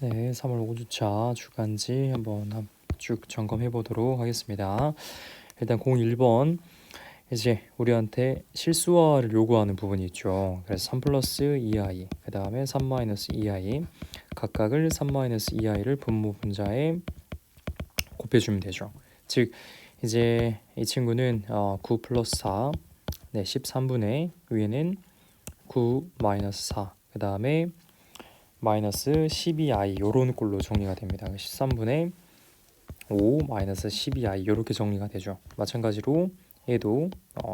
네, 3월 5주차 주간지 한번 쭉 점검해 보도록 하겠습니다. 일단 01번 이제 우리한테 실수화를 요구하는 부분이 있죠. 그래서 3 플러스 2i 그 다음에 3 마이너스 2i 각각을 3 마이너스 2i를 분모 분자에 곱해주면 되죠. 즉 이제 이 친구는 9 플러스 4 네, 13분의 위에는 9 마이너스 4 그 다음에 마이너스 12i 요런 꼴로 정리가 됩니다. 13분의 5 마이너스 12i 이렇게 정리가 되죠. 마찬가지로 얘도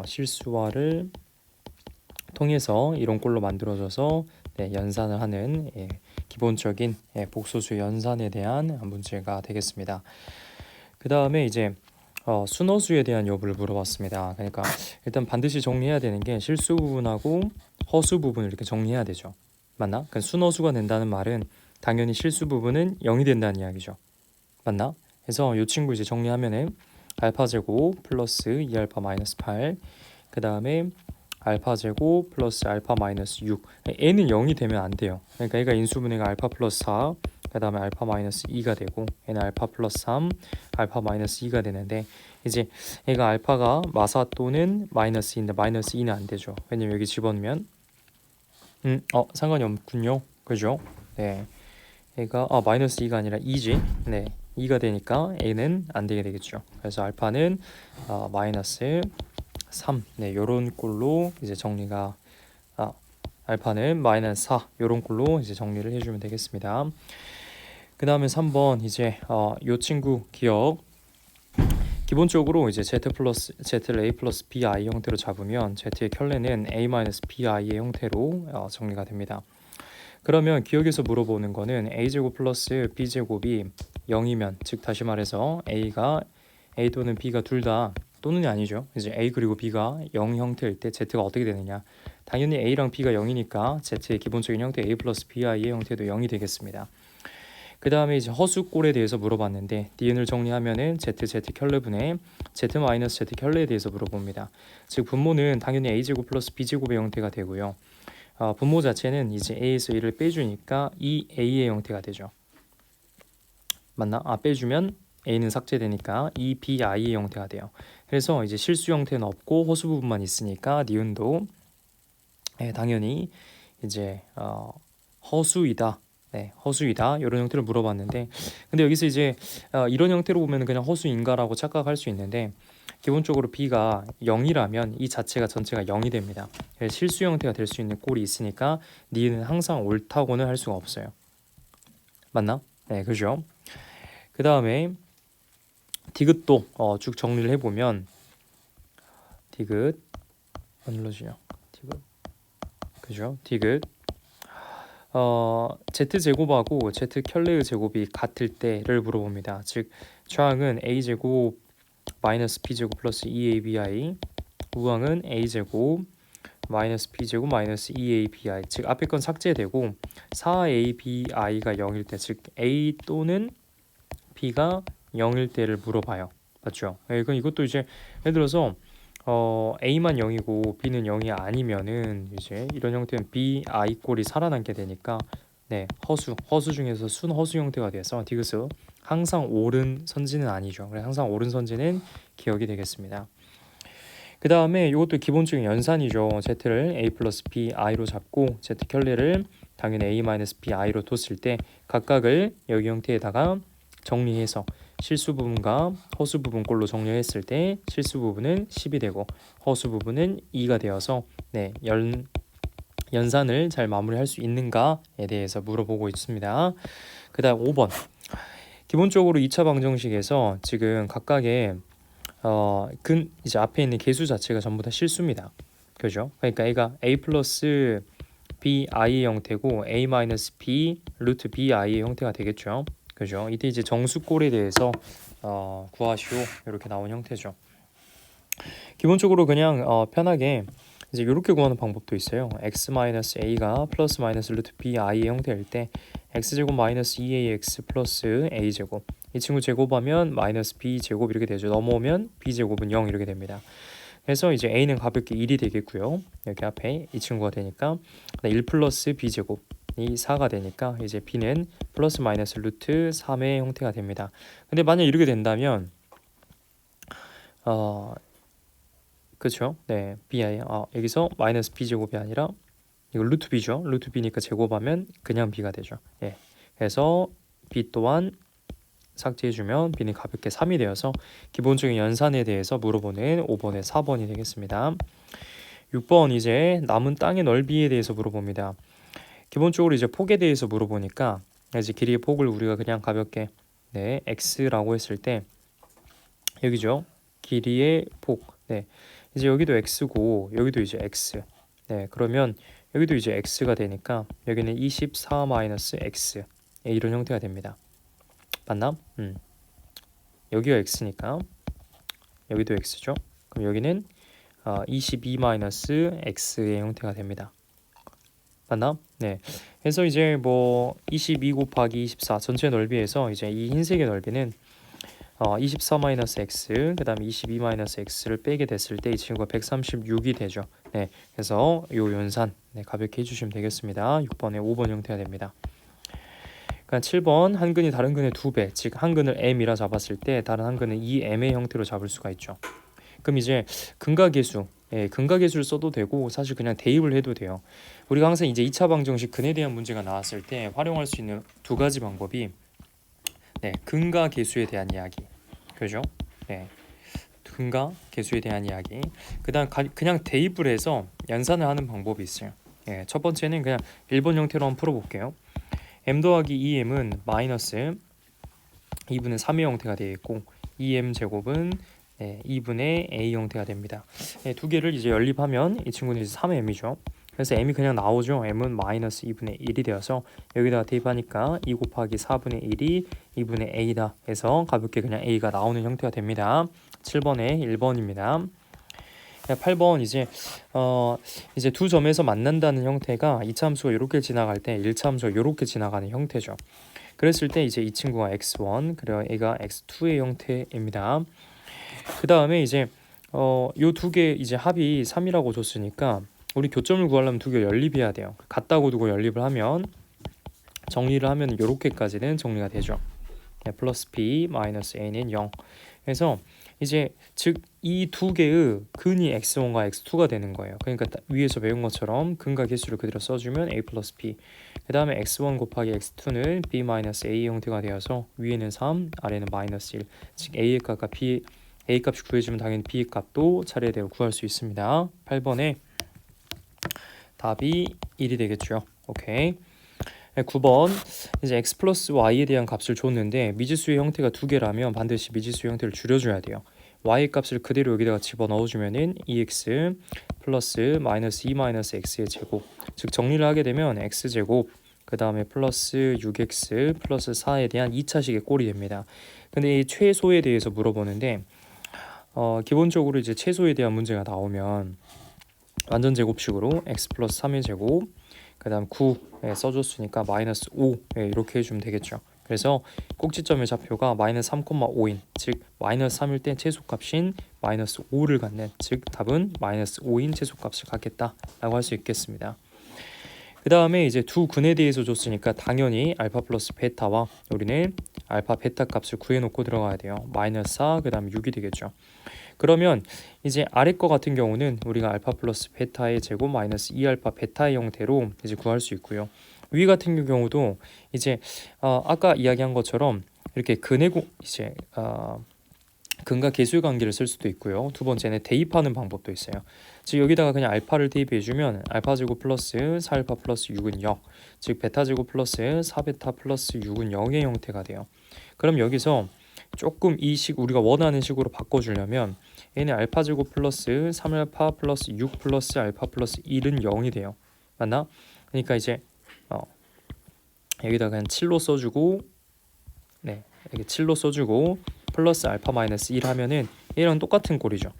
실수화를 통해서 이런 꼴로 만들어져서 연산을 하는 기본적인 복소수 연산에 대한 문제가 되겠습니다. 그 다음에 이제 순허수에 대한 여부를 물어봤습니다. 그러니까 일단 반드시 정리해야 되는 게 실수 부분하고 허수 부분을 이렇게 정리해야 되죠. 맞나? 그러니까 순허수가 된다는 말은 당연히 실수 부분은 0이 된다는 이야기죠. 맞나? 그래서 이 친구 이제 정리하면은 알파 제곱 플러스 2알파 마이너스 8 그 다음에 알파 제곱 플러스 알파 마이너스 6 n은 0이 되면 안 돼요. 그러니까 얘가 인수분해가 알파 플러스 4 그 다음에 알파 마이너스 2가 되고 얘는 알파 플러스 3 알파 마이너스 2가 되는데 이제 얘가 알파가 마사 또는 마이너스 2인데 마이너스 2는 안 되죠. 왜냐면 여기 집어넣으면 상관이 없군요. 그죠? 네. 얘가 마이너스 2가 아니라 2지. 네. 2가 되니까 a는 안 되게 되겠죠. 그래서 알파는 마이너스 3. 네, 요런 꼴로 이제 정리가 알파는 마이너스 4. 요런 꼴로 이제 정리를 해 주면 되겠습니다. 그다음에 3번 이제 요 친구 기억 기본적으로 이제 z를 a 플러스 bi 형태로 잡으면 z의 켤레는 a 마이너스 bi의 형태로 정리가 됩니다. 그러면 기억에서 물어보는 거는 a제곱 플러스 b제곱이 0이면 즉 다시 말해서 a가 a 또는 b가 둘 다 또는이 아니죠. 이제 a 그리고 b가 0 형태일 때 z가 어떻게 되느냐. 당연히 a랑 b가 0이니까 z의 기본적인 형태 a 플러스 bi의 형태도 0이 되겠습니다. 그 다음에 이제 허수꼴에 대해서 물어봤는데 니은을 정리하면은 z 켤레분의 z 마이너스 z 켤레에 대해서 물어봅니다. 즉 분모는 당연히 a제곱 플러스 b제곱의 형태가 되고요. 분모 자체는 이제 a에서 1을 빼주니까 2a의 형태가 되죠. 맞나? 빼주면 a는 삭제되니까 2bi의 형태가 돼요. 그래서 이제 실수 형태는 없고 허수 부분만 있으니까 니은도 당연히 이제 허수이다. 네, 허수이다. 이런 형태를 물어봤는데 근데 여기서 이제 이런 형태로 보면 그냥 허수인가라고 착각할 수 있는데 기본적으로 b가 0이라면 이 자체가 전체가 0이 됩니다. 실수 형태가 될 수 있는 꼴이 있으니까 니은 항상 옳다고는 할 수가 없어요. 맞나? 네, 그죠? 그 다음에 디귿도 쭉 정리를 해보면 디귿 안 눌러주냐? 디귿 그죠? 디귿 z제곱하고 z켤레의 제곱이 같을 때를 물어봅니다. 즉 좌항은 a제곱 마이너스 b제곱 플러스 2abi 우항은 a제곱 마이너스 b제곱 마이너스 2abi 즉 앞에 건 삭제되고 4abi가 0일 때 즉 a 또는 b가 0일 때를 물어봐요. 맞죠? 이것도 이제 예를 들어서 a만 0이고 b는 0이 아니면은 이제 이런 형태는 b, i 꼴이 살아남게 되니까 네, 허수 중에서 순허수 형태가 돼서 디귿은 항상 옳은 선지는 아니죠. 그래서 항상 옳은 선지는 기억이 되겠습니다. 그 다음에 이것도 기본적인 연산이죠. z를 a 플러스 b i로 잡고 z 켤레를 당연히 a 마이너스 b i로 뒀을 때 각각을 여기 형태에다가 정리해서 실수 부분과 허수 부분 꼴로 정리했을 때 실수 부분은 10이 되고 허수 부분은 2가 되어서 네, 연산을 잘 마무리할 수 있는가에 대해서 물어보고 있습니다. 그 다음 5번 기본적으로 2차 방정식에서 지금 각각의 이제 앞에 있는 개수 자체가 전부 다 실수입니다. 그죠? 그러니까 얘가 a 플러스 bi의 형태고 a 마이너스 b 루트 bi의 형태가 되겠죠. 그죠? 이때 이제 정수꼴에 대해서 구하시오 이렇게 나온 형태죠. 기본적으로 그냥 편하게 이제 이렇게 구하는 방법도 있어요. x-a가 플러스 마이너스 루트 bi의 형태일 때 x제곱 마이너스 2ax 플러스 a제곱 이 친구 제곱하면 마이너스 b제곱 이렇게 되죠. 넘어오면 b제곱은 0 이렇게 됩니다. 그래서 이제 a는 가볍게 1이 되겠고요. 여기 앞에 이 친구가 되니까 1 플러스 b제곱 4가 되니까 이제 b는 플러스 마이너스 루트 3의 형태가 됩니다. 근데 만약 이렇게 된다면 그렇죠? 네, b 여기서 마이너스 b 제곱이 아니라 이거 루트 b죠. 루트 b니까 제곱하면 그냥 b가 되죠. 예, 그래서 b 또한 삭제해주면 b는 가볍게 3이 되어서 기본적인 연산에 대해서 물어보는 5번의 4번이 되겠습니다. 6번 이제 남은 땅의 넓이에 대해서 물어봅니다. 기본적으로 이제 폭에 대해서 물어보니까 이제 길이의 폭을 우리가 그냥 가볍게 네, x라고 했을 때 여기죠. 길이의 폭. 네. 이제 여기도 x고 여기도 이제 x. 네. 그러면 여기도 이제 x가 되니까 여기는 24 마이너스 x. 네, 이런 형태가 됩니다. 맞나? 여기가 x니까 여기도 x죠. 그럼 여기는 22 마이너스 x의 형태가 됩니다. 맞나? 네. 그래서 이제 뭐 22 곱하기 24 전체 넓이에서 이제 이 흰색의 넓이는 24 마이너스 x 그다음에 22 마이너스 x를 빼게 됐을 때 이 친구가 136이 되죠. 네. 그래서 요 연산 네, 가볍게 해주시면 되겠습니다. 6번에 5번 형태가 됩니다. 그러니까 7번 한 근이 다른 근의 2배, 즉 한 근을 m이라 잡았을 때 다른 한 근은 2m의 형태로 잡을 수가 있죠. 그럼 이제 근각계수, 근각계수를 써도 되고 사실 그냥 대입을 해도 돼요. 우리가 항상 이제 2차 방정식 근에 대한 문제가 나왔을 때 활용할 수 있는 두 가지 방법이 네, 근각계수에 대한 이야기, 그죠? 네, 근각계수에 대한 이야기. 그다음 그냥 대입을 해서 연산을 하는 방법이 있어요. 예, 첫 번째는 그냥 1번 형태로 한번 풀어볼게요. m 더하기 2m은 마이너스 2분의 3의 형태가 되어 있고 2m 제곱은 2분의 a 형태가 됩니다. 두 개를 이제 연립하면 이 친구는 이제 3m이죠. 그래서 m이 그냥 나오죠. m은 마이너스 2분의 1이 되어서 여기다가 대입하니까 2 곱하기 4분의 1이 2분의 a다 해서 가볍게 그냥 a가 나오는 형태가 됩니다. 7번에 1번입니다. 8번 이제 두 점에서 만난다는 형태가 이차함수가 이렇게 지나갈 때 1차함수가 이렇게 지나가는 형태죠. 그랬을 때 이제 이 친구가 x1 그리고 얘가 x2의 형태입니다. 그 다음에 이제 요 두 개 이제 합이 3이라고 줬으니까 우리 교점을 구하려면 두 개 연립해야 돼요. 같다고 두고 연립을 하면 정리를 하면 이렇게까지는 정리가 되죠. 플러스 b 마이너스 a는 0. 그래서 이제 즉 이 두 개의 근이 x1과 x2가 되는 거예요. 그러니까 위에서 배운 것처럼 근과 개수를 그대로 써주면 a 플러스 b. 그 다음에 x1 곱하기 x2는 b 마이너스 a 형태가 되어서 위에는 3, 아래는 마이너스 1. 즉 a의 값과 b a 값이 구해주면 당연히 b 값도 차례대로 구할 수 있습니다. 8번에 답이 1이 되겠죠. 오케이. 9번 이제 x 플러스 y에 대한 값을 줬는데 미지수의 형태가 두 개라면 반드시 미지수의 형태를 줄여줘야 돼요. y 값을 그대로 여기다가 집어넣어주면은 2x 플러스 마이너스 2 마이너스 x의 제곱, 즉 정리를 하게 되면 x제곱 그 다음에 플러스 6x 플러스 4에 대한 2차식의 꼴이 됩니다. 근데 이 최소에 대해서 물어보는데 기본적으로 이제 최소에 대한 문제가 나오면 완전 제곱식으로 x 플러스 3의 제곱 그 다음 9 써줬으니까 마이너스 5 이렇게 해주면 되겠죠. 그래서 꼭지점의 좌표가 마이너스 3,5인 즉 마이너스 3일 때 최소값인 마이너스 5를 갖는, 즉 답은 마이너스 5인 최소값을 갖겠다라고 할 수 있겠습니다. 그 다음에 이제 두 근에 대해서 줬으니까 당연히 알파 플러스 베타와 우리는 알파 베타 값을 구해놓고 들어가야 돼요. 마이너스 4 그 다음 6이 되겠죠. 그러면 이제 아래 거 같은 경우는 우리가 알파 플러스 베타의 제곱 마이너스 2알파 베타의 형태로 이제 구할 수 있고요. 위 같은 경우도 이제 아까 이야기한 것처럼 이렇게 이제 근과 계수의 관계를 쓸 수도 있고요. 두 번째는 대입하는 방법도 있어요. 즉 여기다가 그냥 알파를 대입해주면 알파 제곱 플러스 4알파 플러스 6은 0, 즉 베타 제곱 플러스 4베타 플러스 6은 0의 형태가 돼요. 그럼 여기서 조금 이 식 우리가 원하는 식으로 바꿔주려면 얘는 알파 제곱 플러스 3알파 플러스 6 플러스 알파 플러스 1은 0이 돼요. 맞나? 그러니까 이제 여기다 그냥 7로 써주고 이렇게 7로 써주고 플러스 알파 마이너스 1 하면은 얘랑 똑같은 꼴이죠.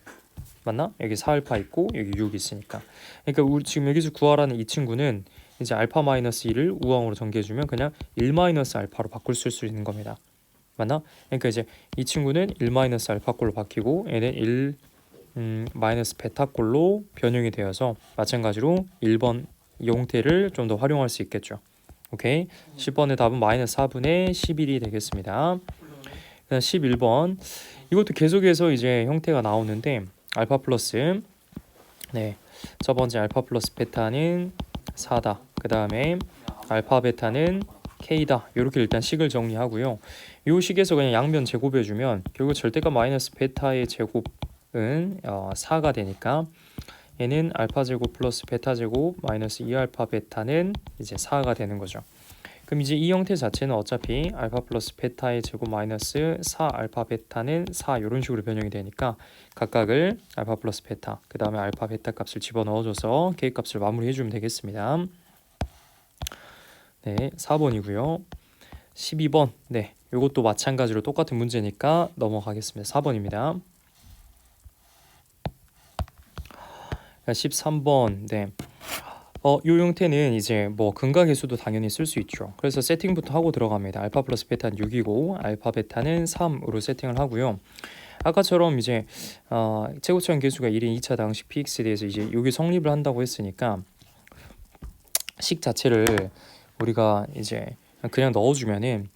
맞나? 여기 4알파 있고 여기 6 있으니까. 그러니까 우리 지금 여기서 구하라는 이 친구는 이제 알파 마이너스 1을 우항으로 전개해주면 그냥 1 마이너스 알파로 바꿀 수 있는 겁니다. 맞나? 그러니까 이제 이 친구는 1 마이너스 알파 꼴로 바뀌고 얘는 1 마이너스 베타 꼴로 변형이 되어서 마찬가지로 1번 이 형태를 좀 더 활용할 수 있겠죠. 오케이. 10번의 답은 마이너스 4분의 11이 되겠습니다. 그다음 11번 이것도 계속해서 이제 형태가 나오는데 알파 플러스 네, 첫 번째 알파 플러스 베타는 4다. 그 다음에 알파 베타는 K다. 이렇게 일단 식을 정리하고요. 이 식에서 그냥 양변 제곱해주면 결국 절대값 마이너스 베타의 제곱은 4가 되니까 얘는 알파 제곱 플러스 베타 제곱 마이너스 2알파 베타는 이제 4가 되는 거죠. 그럼 이제 이 형태 자체는 어차피 알파 플러스 베타의 제곱 마이너스 4 알파 베타는 4 이런 식으로 변형이 되니까 각각을 알파 플러스 베타 그 다음에 알파 베타 값을 집어넣어줘서 K 값을 마무리해주면 되겠습니다. 네, 4번이고요. 12번 네, 이것도 마찬가지로 똑같은 문제니까 넘어가겠습니다. 4번입니다. 13번 네. 요 형태는 이제 뭐 근각계수도 당연히 쓸 수 있죠. 그래서 세팅부터 하고 들어갑니다. 알파 플러스 베타는 6이고 알파 베타는 3으로 세팅을 하고요. 아까처럼 이제 최고차원 계수가 1인 2차 당식 px에 대해서 이제 여기 성립을 한다고 했으니까 식 자체를 우리가 이제 그냥 넣어주면은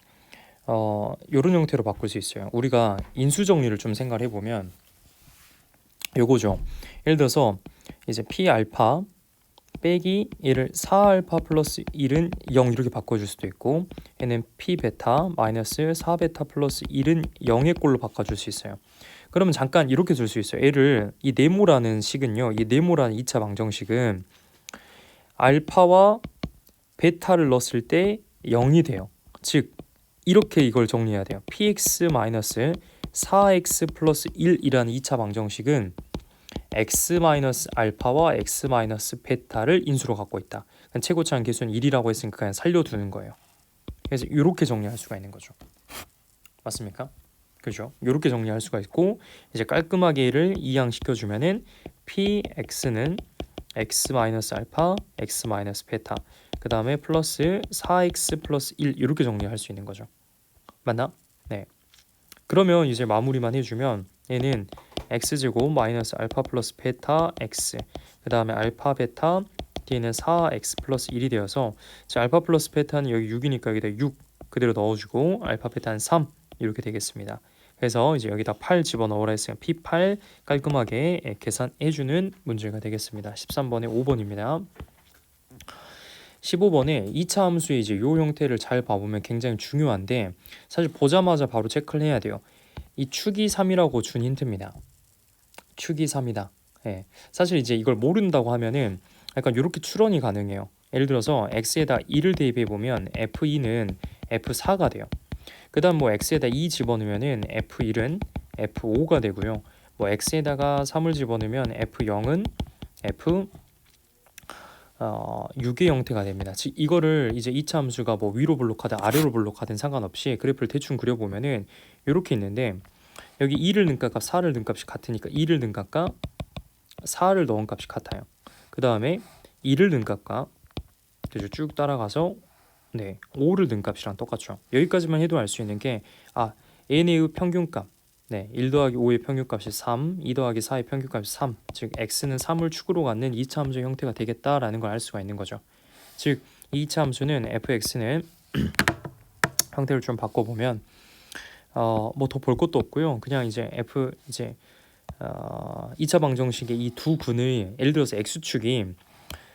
요런 형태로 바꿀 수 있어요. 우리가 인수 정리를 좀 생각해 보면 요거죠. 예를 들어서 이제 p 알파 빼기 얘를 4알파 플러스 1은 0 이렇게 바꿔줄 수도 있고 얘는 p 베타 마이너스 4베타 플러스 1은 0의 꼴로 바꿔줄 수 있어요. 그러면 잠깐 이렇게 줄 수 있어요. 얘를 이 네모라는 식은요, 이 네모라는 2차 방정식은 알파와 베타를 넣었을 때 0이 돼요. 즉 이렇게 이걸 정리해야 돼요. px 마이너스 4x 플러스 1이라는 2차 방정식은 x 마이너스 알파와 x 마이너스 베타를 인수로 갖고 있다. 최고차원 계수는 1이라고 했으니까 그냥 살려두는 거예요. 그래서 이렇게 정리할 수가 있는 거죠. 맞습니까? 그죠? 이렇게 정리할 수가 있고 이제 깔끔하게 얘를 이항시켜주면은 px는 x 마이너스 알파, x 마이너스 베타 그 다음에 플러스 4x 플러스 1 이렇게 정리할 수 있는 거죠. 맞나? 네. 그러면 이제 마무리만 해주면 얘는 x제곱 마이너스 알파 플러스 베타 x 그 다음에 알파 베타 뒤에는 4x 플러스 1이 되어서 자, 알파 플러스 베타는 여기 6이니까 여기다 6 그대로 넣어주고 알파 베타는 3 이렇게 되겠습니다. 그래서 이제 여기다 8 집어넣으라 했으면 P8 깔끔하게 계산해주는 문제가 되겠습니다. 13번에 5번입니다. 15번에 2차 함수의 이제 요 형태를 잘 봐보면 굉장히 중요한데 사실 보자마자 바로 체크를 해야 돼요. 이 축이 3이라고 준 힌트입니다. 축이 3이다. 예. 사실 이제 이걸 모른다고 하면은 약간 이렇게 추론이 가능해요. 예를 들어서 x에다 2를 대입해 보면 f2는 f4가 돼요. 그다음 뭐 x에다 2 집어넣으면은 f1은 f5가 되고요. 뭐 x에다가 3을 집어넣으면 f0은 f6의 형태가 됩니다. 즉 이거를 이제 2차 함수가 뭐 위로 블록하든 아래로 블록하든 상관없이 그래프를 대충 그려보면은 이렇게 있는데 여기 2를 넣은 값과 4를 넣은 값이 같으니까 2를 넣은 값과 4를 넣은 값이 같아요. 그 다음에 2를 넣은 값과 쭉 따라가서 네 5를 넣은 값이랑 똑같죠. 여기까지만 해도 알 수 있는 게 n의 평균값 네, 1 더하기 5의 평균값이 3, 2 더하기 4의 평균값이 3 즉 x는 3을 축으로 갖는 2차 함수 형태가 되겠다라는 걸 알 수가 있는 거죠. 즉 2차 함수는 fx는 형태를 좀 바꿔보면 뭐 더 볼 것도 없고요. 그냥 이제 2차 방정식의 이 두 근의 예를 들어서 x축이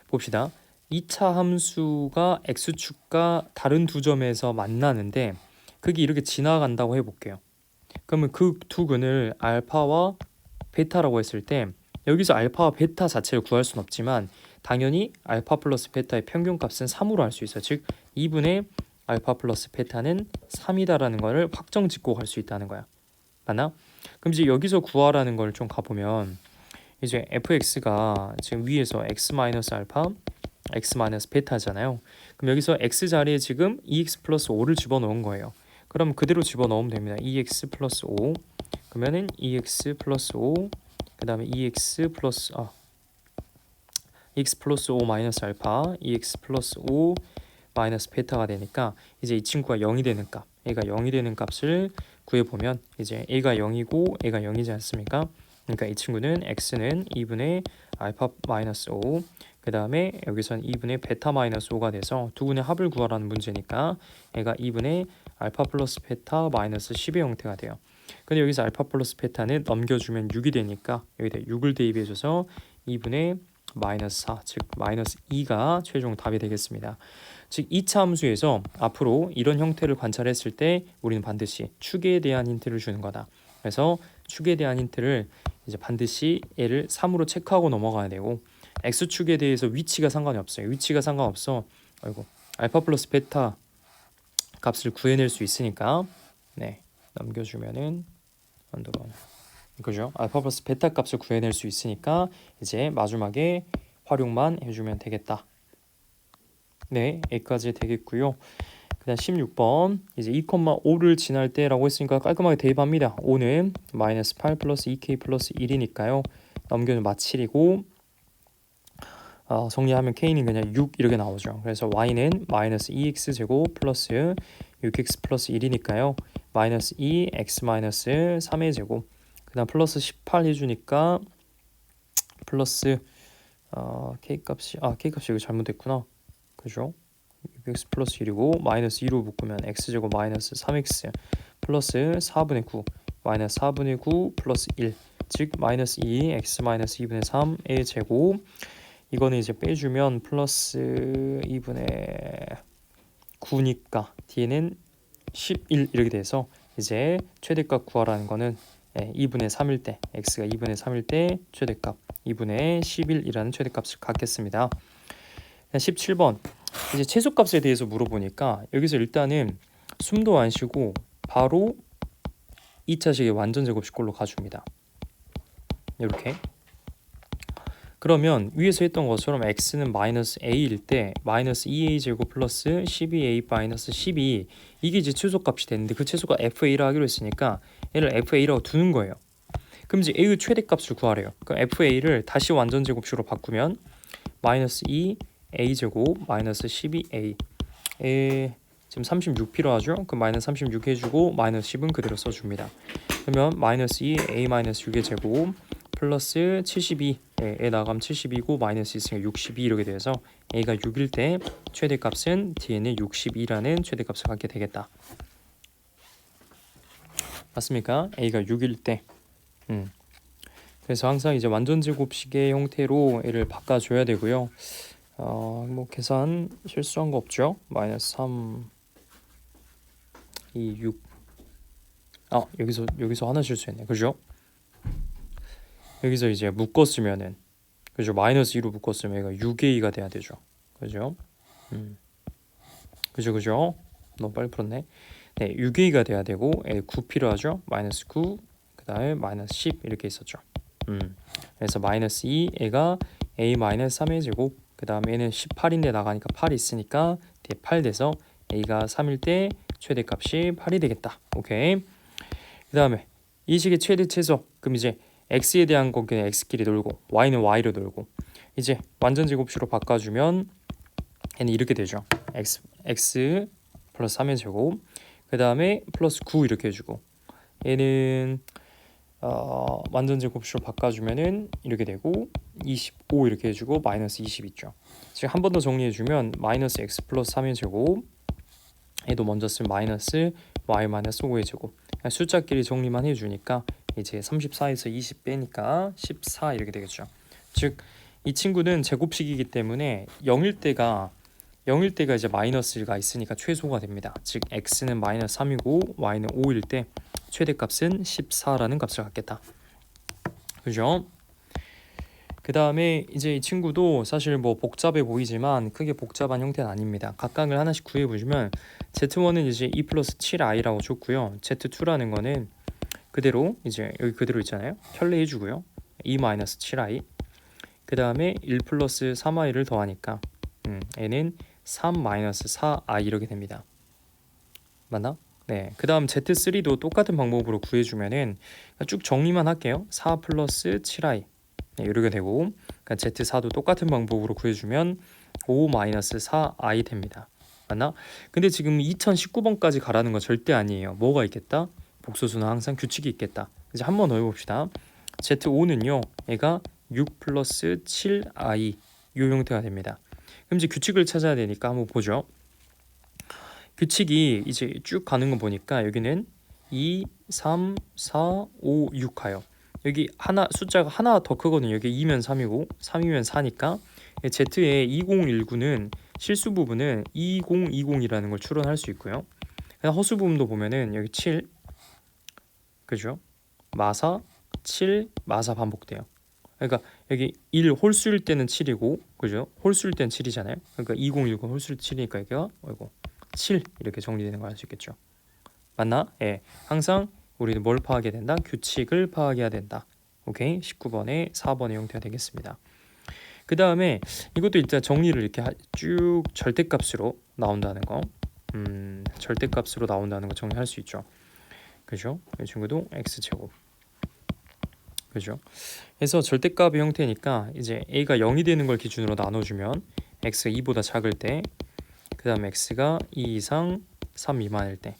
봅시다. 2차 함수가 x축과 다른 두 점에서 만나는데 그게 이렇게 지나간다고 해볼게요. 그러면 그 두 근을 알파와 베타라고 했을 때 여기서 알파와 베타 자체를 구할 수는 없지만 당연히 알파 플러스 베타의 평균값은 3으로 할 수 있어요. 즉 2분의 알파 플러스 베타는 3이다라는 거를 확정 짓고 갈 수 있다는 거야. 맞나? 그럼 이제 여기서 구하라는 걸 좀 가보면 이제 fx가 지금 위에서 x 마이너스 알파, x 마이너스 베타잖아요. 그럼 여기서 x 자리에 지금 2x 플러스 5를 집어넣은 거예요. 그럼 그대로 집어넣으면 됩니다. 2x 플러스 5 그러면은 2x 플러스 5 그 다음에 2x 플러스 x 플러스 5 마이너스 알파 2x 플러스 5 마이너스 베타가 되니까 이제 이 친구가 0이 되는 값 얘가 0이 되는 값을 구해보면 이제 a가 0이고 a가 0이지 않습니까? 그러니까 이 친구는 x는 2분의 알파 마이너스 5 그 그 다음에 여기선 2분의 베타 마이너스 5가 돼서 두 군의 합을 구하라는 문제니까 얘가 2분의 알파 플러스 베타 마이너스 10의 형태가 돼요. 근데 여기서 알파 플러스 베타는 넘겨주면 6이 되니까 여기다 6을 대입해줘서 2분의 마이너스 4, 즉 마이너스 2가 최종 답이 되겠습니다. 즉 2차 함수에서 앞으로 이런 형태를 관찰했을 때 우리는 반드시 축에 대한 힌트를 주는 거다. 그래서 축에 대한 힌트를 이제 반드시 얘를 3으로 체크하고 넘어가야 되고, x축에 대해서 위치가 상관이 없어요. 위치가 상관없어. 아이고, 알파 플러스 베타 값을 구해낼 수 있으니까 네, 넘겨주면은 언더바 그죠? 알파 플러스 베타 값을 구해낼 수 있으니까 이제 마지막에 활용만 해주면 되겠다. 네, 여기까지 되겠고요. 그다음 16번 이제 2,5를 지날 때라고 했으니까 깔끔하게 대입합니다. 5는 마이너스 8 플러스 2k 플러스 1이니까요. 넘겨는 마7이고 정리하면 k는 그냥 6 이렇게 나오죠. 그래서 y는 마이너스 2x 제곱 플러스 6x 플러스 1이니까요. 마이너스 2x 마이너스 3의 제곱 그 다음 플러스 18 해주니까 플러스 k값이 이거 잘못됐구나. 그죠? 6x 플러스 1이고 마이너스 2로 묶으면 x제곱 마이너스 3x 플러스 4분의 9 마이너스 4분의 9 플러스 1 즉 마이너스 2 x 마이너스 2분의 3의 제곱 이거는 이제 빼주면 플러스 2분의 9니까 뒤에는 11 이렇게 돼서 이제 최대값 구하라는 거는 2분의 3일 때 x가 2분의 3일 때 최대값 2분의 11이라는 최대값을 갖겠습니다. 17번 이제 최소값에 대해서 물어보니까 여기서 일단은 숨도 안 쉬고 바로 2차식의 완전 제곱식꼴로 가줍니다. 이렇게 그러면 위에서 했던 것처럼 x는 마이너스 a일 때 마이너스 2a 제곱 플러스 12a 마이너스 12 이게 이제 최소값이 되는데 그 최소가 fa라 하기로 했으니까 얘를 fa라고 두는 거예요. 그럼 이제 a의 최대값을 구하래요. 그럼 fa를 다시 완전 제곱식으로 바꾸면 마이너스 2a 제곱 마이너스 12a 지금 36 필요하죠? 그럼 마이너스 36 해주고 마이너스 10은 그대로 써줍니다. 그러면 마이너스 2a 마이너스 6의 제곱 플러스 72에 나가면 72고 마이너스 있으니까 62 이렇게 돼서 a가 6일 때 최대값은 dn의 62라는 최대값을 갖게 되겠다. 맞습니까? a가 6일 때 그래서 항상 이제 완전 제곱식의 형태로 얘를 바꿔줘야 되고요. 뭐 계산 실수한 거 없죠? 마이너스 3 2 6 여기서 하나 실수했네. 그죠? 여기서 이제 묶었으면은 그죠? 마이너스 2로 묶었으면 얘가 6a가 돼야 되죠. 그죠? 그죠? 너무 빨리 풀었네. 네, 6a가 돼야 되고 9 필요하죠? 마이너스 9 그 다음에 마이너스 10 이렇게 있었죠. 그래서 마이너스 2 얘가 a 마이너스 3의 제곱 그 다음에 얘는 18인데 나가니까 8이 있으니까 뒤에 8 돼서 a가 3일 때 최대값이 8이 되겠다. 오케이. 그 다음에 이 식의 최대 최소 그럼 이제 x에 대한 거기는 x끼리 놀고 y는 y로 놀고 이제 완전 제곱식으로 바꿔주면 얘는 이렇게 되죠. x 플러스 3의 제곱 그 다음에 플러스 9 이렇게 해주고 얘는 완전 제곱식으로 바꿔주면은 이렇게 되고 25 이렇게 해주고 마이너스 20 있죠. 지금 한 번 더 정리해주면 마이너스 x 플러스 3의 제곱 얘도 먼저 쓰면 마이너스 y 마이너스 5의 제곱 숫자끼리 정리만 해주니까 이제 34에서 20 빼니까 14 이렇게 되겠죠. 즉 이 친구는 제곱식이기 때문에 0일 때가 이제 마이너스가 있으니까 최소가 됩니다. 즉 x는 마이너스 3이고 y는 5일 때 최대값은 14라는 값을 갖겠다. 그죠? 그 다음에 이제 이 친구도 사실 뭐 복잡해 보이지만 크게 복잡한 형태는 아닙니다. 각각을 하나씩 구해보시면 z1은 이제 2 플러스 7i라고 줬고요. z2라는 거는 그대로 이제 여기 그대로 있잖아요. 편례 해주고요. 2 마이너스 7i 그 다음에 1 플러스 3i를 더하니까 얘는 3 마이너스 4i 이렇게 됩니다. 맞나? 네. 그 다음 z3도 똑같은 방법으로 구해주면은 쭉 정리만 할게요. 4 플러스 7i 네, 이렇게 되고 그러니까 z4도 똑같은 방법으로 구해주면 5 마이너스 4i 됩니다. 맞나? 근데 지금 2019번까지 가라는 건 절대 아니에요. 뭐가 있겠다? 복소수는 항상 규칙이 있겠다. 이제 한 번 더 해봅시다. z5는요 얘가 6 플러스 7i 이 형태가 됩니다. 그럼 이제 규칙을 찾아야 되니까 한번 보죠. 규칙이 이제 쭉 가는 거 보니까 여기는 2, 3, 4, 5, 6 가요. 여기 하나 숫자가 하나 더 크거든요. 여기 2면 3이고 3이면 4니까 Z의 2019는 실수 부분은 2020이라는 걸 추론할 수 있고요. 허수 부분도 보면은 여기 7, 그죠? 마사 7, 마사 반복돼요. 그러니까 여기 1 홀수일 때는 7이고, 그죠? 홀수일 때는 7이잖아요. 그러니까 2019 홀수일 7이니까 여기가 7 이렇게 정리되는 걸 알 수 있겠죠. 맞나? 예. 항상 우리는 뭘 파악해야 된다? 규칙을 파악해야 된다. 오케이? 19번에 4번의 형태가 되겠습니다. 그 다음에 이것도 일단 정리를 이렇게 쭉 절대값으로 나온다는 거, 절대값으로 나온다는 거 정리할 수 있죠. 그죠? 이 친구도 x제곱. 그죠? 그래서 절대값의 형태니까 이제 a가 0이 되는 걸 기준으로 나눠주면 x가 2보다 작을 때, 그 다음에 x가 2 이상 3 미만일 때,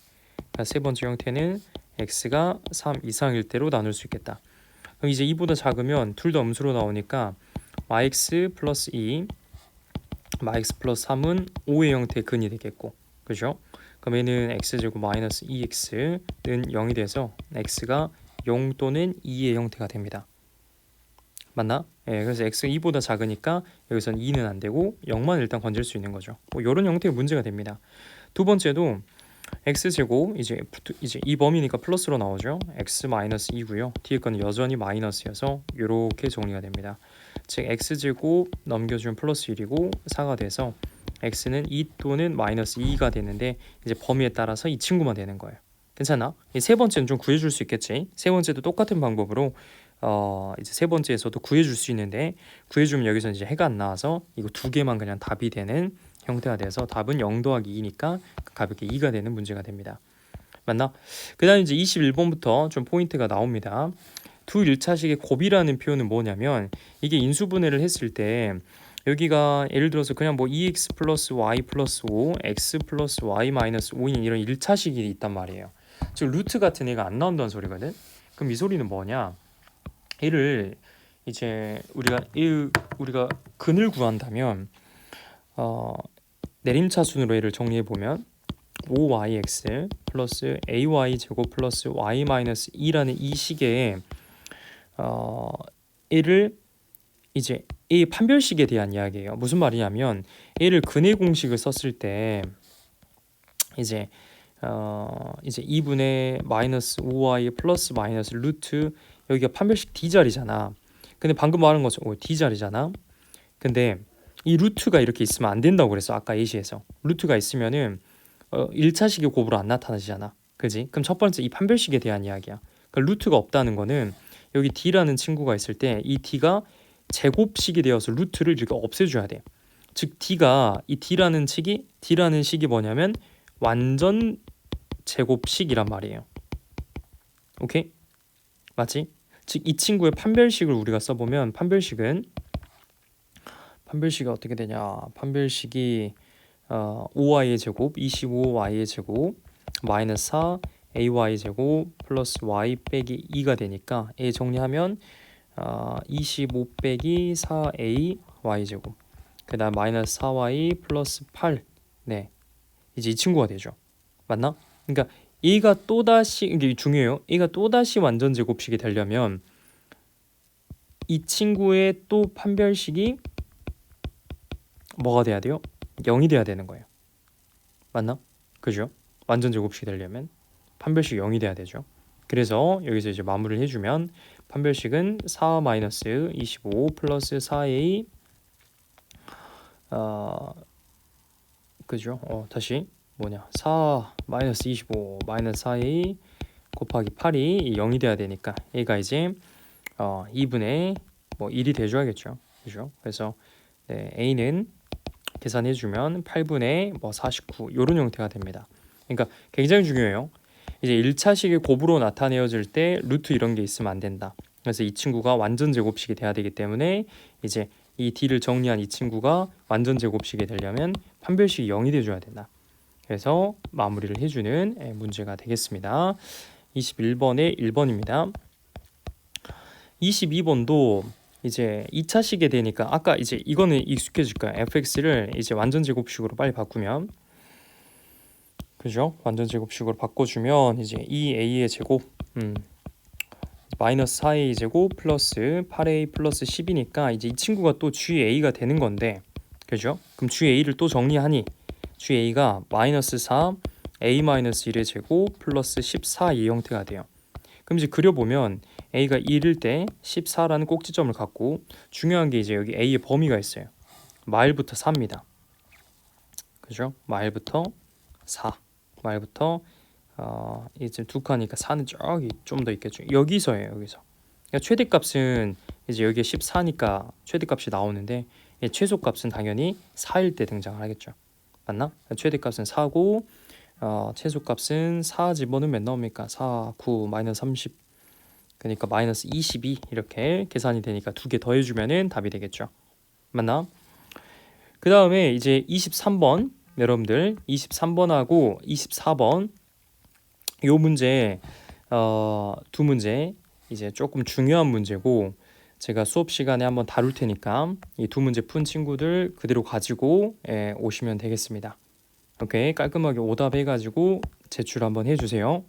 세 번째 형태는 x가 3 이상일 때로 나눌 수 있겠다. 그럼 이제 2보다 작으면 둘 다 음수로 나오니까 yx 플러스 2, yx 플러스 3은 5의 형태의 근이 되겠고, 그죠? 그럼 얘는 x제곱 마이너스 2x는 0이 돼서 x가 0 또는 2의 형태가 됩니다. 맞나? 예, 그래서 x가 2보다 작으니까 여기서는 2는 안 되고 0만 일단 건질 수 있는 거죠. 뭐 이런 형태의 문제가 됩니다. 두 번째도 x제곱 이제 이 범위니까 플러스로 나오죠. x 마이너스 2고요. 뒤에 거는 여전히 마이너스여서 이렇게 정리가 됩니다. 즉 x제곱 넘겨주면 플러스 1이고 4가 돼서 x는 2 또는 마이너스 2가 되는데 이제 범위에 따라서 이 친구만 되는 거예요. 괜찮아? 이 세 번째는 좀 구해줄 수 있겠지. 세 번째도 똑같은 방법으로 이제 세 번째에서도 구해줄 수 있는데, 구해주면 여기서 이제 해가 안 나와서 이거 두 개만 그냥 답이 되는 형태가 돼서 답은 0 더하기 2니까 가볍게 2가 되는 문제가 됩니다. 맞나? 그 다음에 이제 21번부터 좀 포인트가 나옵니다. 두 1차식의 곱이라는 표현은 뭐냐면, 이게 인수분해를 했을 때 여기가 예를 들어서 그냥 뭐 2x 플러스 y 플러스 5, x 플러스 y 마이너스 5인 이런 1차식이 있단 말이에요. 즉 루트 같은 애가 안 나온다는 소리거든. 그럼 이 소리는 뭐냐? 얘를 이제 우리가 근을 구한다면 내림차순으로 얘를 정리해 보면 5yx 플러스 ay 제곱 플러스 y 마이너스 2라는 이 식의 얘를 이제 이 판별식에 대한 이야기예요. 무슨 말이냐면 얘를 근의 공식을 썼을 때 이제 2분의 마이너스 5y 플러스 마이너스 루트, 여기가 판별식 d자리잖아. 근데 방금 말한 것처럼 d자리잖아. 근데 이 루트가 이렇게 있으면 안 된다고 그랬어. 아까 예시에서 루트가 있으면은 1차식의 곱으로 안 나타나지잖아. 그지? 그럼 첫 번째 이 판별식에 대한 이야기야. 그러니까 루트가 없다는 거는 여기 d라는 친구가 있을 때 이 d가 제곱식이 되어서 루트를 이렇게 없애줘야 돼. 즉 이 d라는 식이 뭐냐면 완전 제곱식이란 말이에요. 오케이? 맞지? 즉 이 친구의 판별식을 우리가 써보면 판별식이 어떻게 되냐? 판별식이 5y의 제곱 25y의 제곱 마이너스 4 ay 제곱 플러스 y 빼기 2가 되니까 a 정리하면 25 빼기 4a y 제곱, 그 다음 마이너스 4y 플러스 8, 네, 이제 이 친구가 되죠. 맞나? 그러니까 얘가 또다시, 이게 중요해요. 얘가 또다시 완전 제곱식이 되려면 이 친구의 또 판별식이 뭐가 돼야 돼요? 0이 돼야 되는 거예요. 맞나? 그죠? 완전 제곱식이 되려면 판별식 0이 돼야 되죠. 그래서 여기서 이제 마무리를 해주면 판별식은 4 마이너스 25 플러스 4a 그죠? 다시 뭐냐, 4 마이너스 25 마이너스 4a 곱하기 8이 0이 돼야 되니까 얘가 이제 2분의 1이 돼줘야겠죠. 그죠? 그래서 네, a는 계산해주면 8분의 49 이런 형태가 됩니다. 그러니까 굉장히 중요해요. 이제 1차식의 곱으로 나타내어질 때 루트 이런 게 있으면 안 된다. 그래서 이 친구가 완전 제곱식이 돼야 되기 때문에 이제 이 d를 정리한 이 친구가 완전 제곱식이 되려면 판별식이 0이 돼줘야 된다. 그래서 마무리를 해주는 문제가 되겠습니다. 21번의 1번입니다. 22번도 이제 2차식이 되니까 아까 이제 이거는 익숙해질 거야. fx를 이제 완전 제곱식으로 빨리 바꾸면, 그죠? 완전 제곱식으로 바꿔주면 이제 2a의 제곱 마이너스 4a 제곱 플러스 8a 플러스 10이니까 이제 이 친구가 또 GA가 되는 건데, 그죠? 그럼 GA를 또 정리하니 GA가 마이너스 4 a 마이너스 1의 제곱 플러스 14 이 형태가 돼요. 그럼 이제 그려보면 a가 1일 때 14라는 꼭지점을 갖고, 중요한 게 이제 여기 a의 범위가 있어요. 마일부터 4입니다. 그죠? 마일부터 4, 마일부터 이제 두 칸이니까 4는 저기 좀 더 있겠죠. 여기서예요. 여기서. 그러니까 최대값은 이제 여기에 14니까 최대값이 나오는데, 최소값은 당연히 4일 때 등장을 하겠죠. 맞나? 최대값은 4고 최소값은 4 집어넣으면 나옵니까? 4, 9, 마이너스 30, 그러니까 마이너스 22 이렇게 계산이 되니까 두 개 더해주면은 답이 되겠죠. 맞나? 그 다음에 이제 23번, 여러분들 23번하고 24번 요 문제, 두 문제 이제 조금 중요한 문제고, 제가 수업 시간에 한번 다룰 테니까 이 두 문제 푼 친구들 그대로 가지고 오시면 되겠습니다. 오케이, 깔끔하게 오답 해가지고 제출 한번 해주세요.